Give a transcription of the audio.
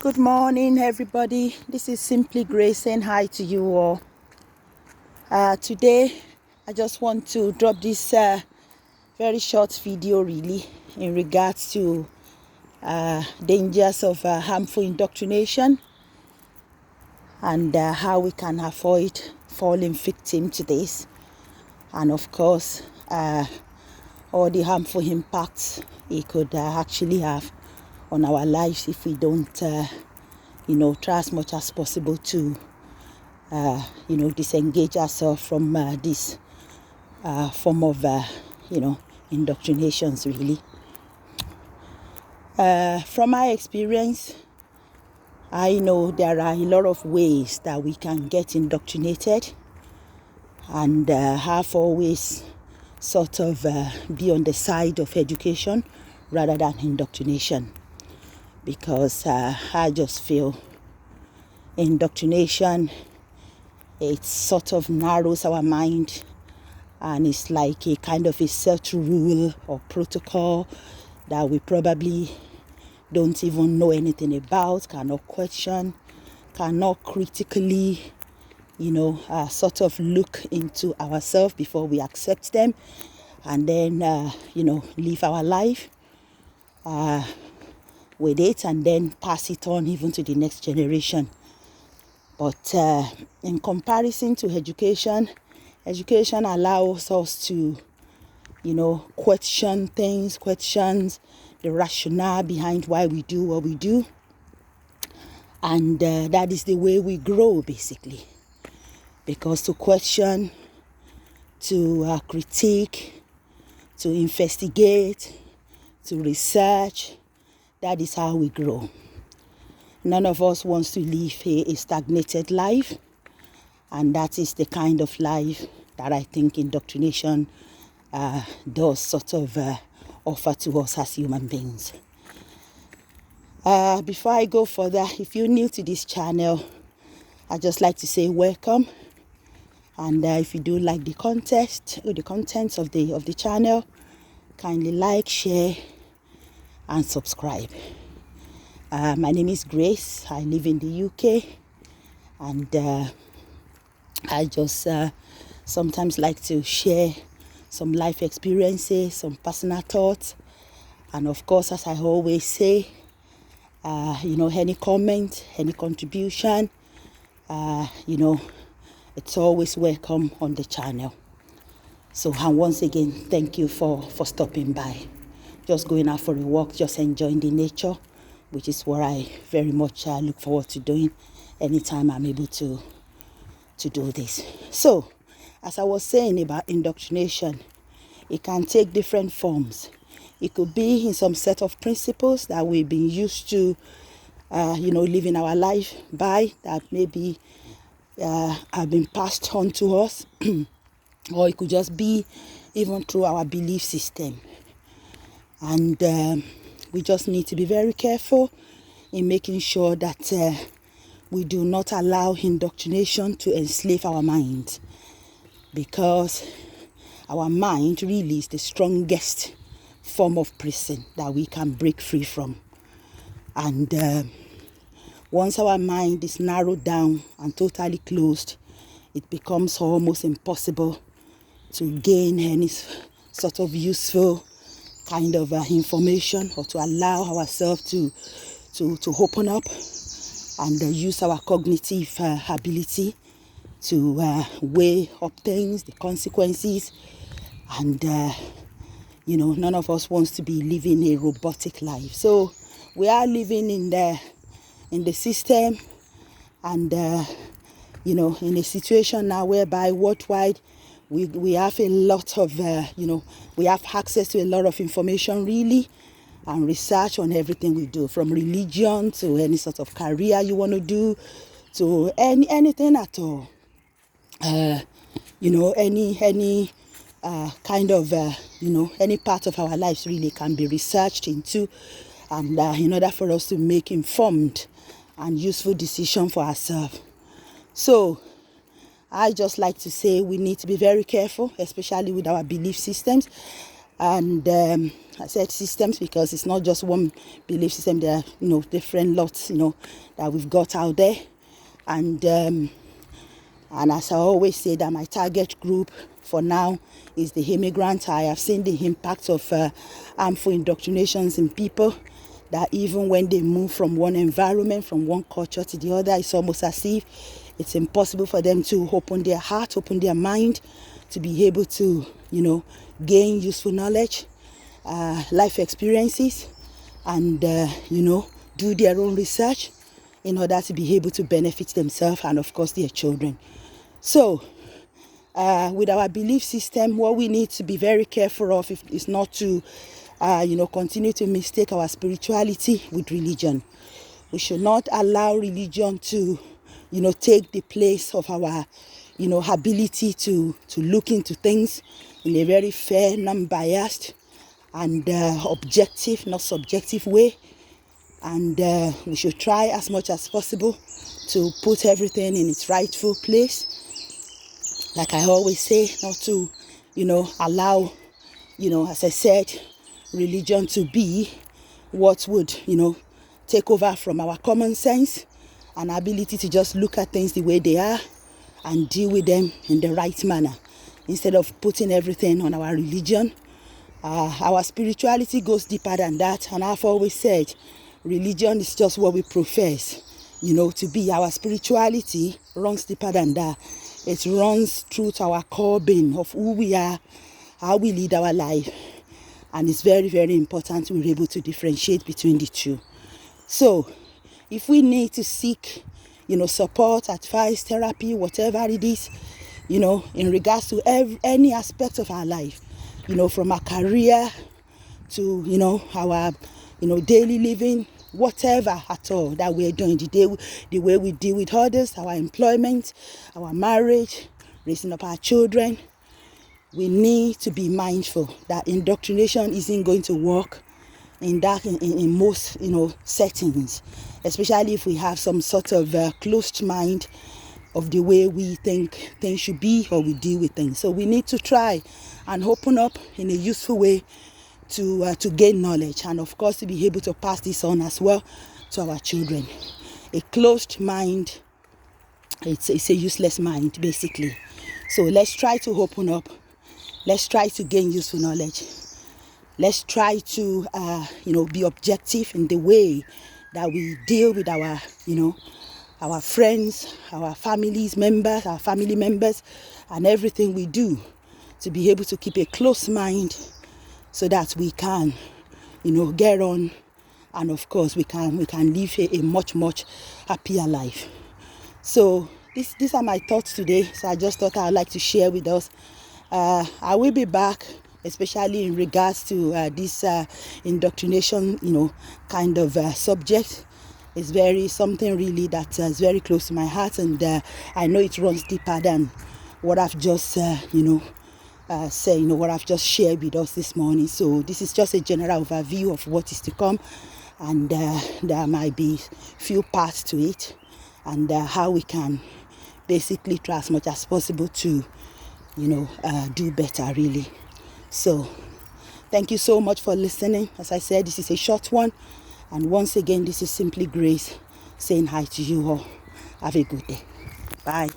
Good morning, everybody. This is Simply Grace saying hi to you all. Today, I just want to drop this very short video, really, in regards to dangers of harmful indoctrination and how we can avoid falling victim to this, and of course, all the harmful impacts it could actually have on our lives if we don't, try as much as possible to, disengage ourselves from this form of, indoctrinations, really. From my experience, I know there are a lot of ways that we can get indoctrinated and have always sort of be on the side of education rather than indoctrination. Because I just feel indoctrination, it sort of narrows our mind, and it's like a kind of a set rule or protocol that we probably don't even know anything about, cannot question, cannot critically, sort of look into ourselves before we accept them, and then, live our life with it and then pass it on even to the next generation. But in comparison to education allows us to, question the rationale behind why we do what we do. And that is the way we grow, basically. Because to question, to critique, to investigate, to research, that is how we grow. None of us wants to live a stagnated life, and that is the kind of life that I think indoctrination does sort of offer to us as human beings. Before I go further, if you're new to this channel, I'd just like to say welcome. And if you do like the contents of the channel, kindly like, share, and subscribe. My name is Grace. I live in the UK, and I just sometimes like to share some life experiences, some personal thoughts, and of course, as I always say, any comment, any contribution, it's always welcome on the channel. So, and once again, thank you for stopping by. Just going out for a walk, just enjoying the nature, which is what I very much look forward to doing anytime I'm able to do this. So, as I was saying about indoctrination, it can take different forms. It could be in some set of principles that we've been used to, living our life by, that maybe have been passed on to us, or it could just be even through our belief system. And we just need to be very careful in making sure that we do not allow indoctrination to enslave our mind, because our mind really is the strongest form of prison that we can break free from. And once our mind is narrowed down and totally closed, it becomes almost impossible to gain any sort of useful kind of information, or to allow ourselves to open up and use our cognitive ability to weigh up things, the consequences. And none of us wants to be living a robotic life. So we are living in the system, and in a situation now whereby worldwide we have a lot of we have access to a lot of information, really, and research on everything we do, from religion to any sort of career you want to do, to anything at all. Any kind of any part of our lives really can be researched into, and in order for us to make informed and useful decision for ourselves. So I just like to say we need to be very careful, especially with our belief systems. And I said systems because it's not just one belief system. There are, different lots, that we've got out there. And as I always say, that my target group for now is the immigrant. I have seen the impact of harmful indoctrinations in people, that even when they move from one environment, from one culture to the other, it's almost as if it's impossible for them to open their heart, open their mind, to be able to, gain useful knowledge, life experiences, and, do their own research in order to be able to benefit themselves and, of course, their children. So, with our belief system, what we need to be very careful of is not to, continue to mistake our spirituality with religion. We should not allow religion to, take the place of our, ability to look into things in a very fair, non-biased, and objective, not subjective way. And we should try as much as possible to put everything in its rightful place. Like I always say, not to, allow, as I said, religion to be what would, take over from our common sense and ability to just look at things the way they are and deal with them in the right manner, instead of putting everything on our religion. Our spirituality goes deeper than that, and I've always said religion is just what we profess, to be. Our spirituality runs deeper than that. It runs through to our core being of who we are, how we lead our life, and it's very, very important we're able to differentiate between the two. So, if we need to seek, support, advice, therapy, whatever it is, in regards to any aspect of our life, from our career to, our, daily living, whatever at all that we're doing, the way we deal with others, our employment, our marriage, raising up our children, we need to be mindful that indoctrination isn't going to work in most, settings, especially if we have some sort of closed mind of the way we think things should be or we deal with things. So we need to try and open up in a useful way to gain knowledge, and of course to be able to pass this on as well to our children. A closed mind, it's a useless mind basically. So let's try to open up. Let's try to gain useful knowledge. Let's try to be objective in the way that we deal with our our friends, our family members, and everything we do, to be able to keep a close mind, so that we can, get on, and of course we can live a much happier life. So these are my thoughts today. So I just thought I'd like to share with us. I will be back, especially in regards to this indoctrination, kind of subject. It's something really that is very close to my heart, and I know it runs deeper than what I've just what I've just shared with us this morning. So this is just a general overview of what is to come, and there might be few parts to it, and how we can basically try as much as possible to do better, really. So thank you so much for listening. As I said, this is a short one, and once again, this is Simply Grace saying hi to you all. Have a good day. Bye.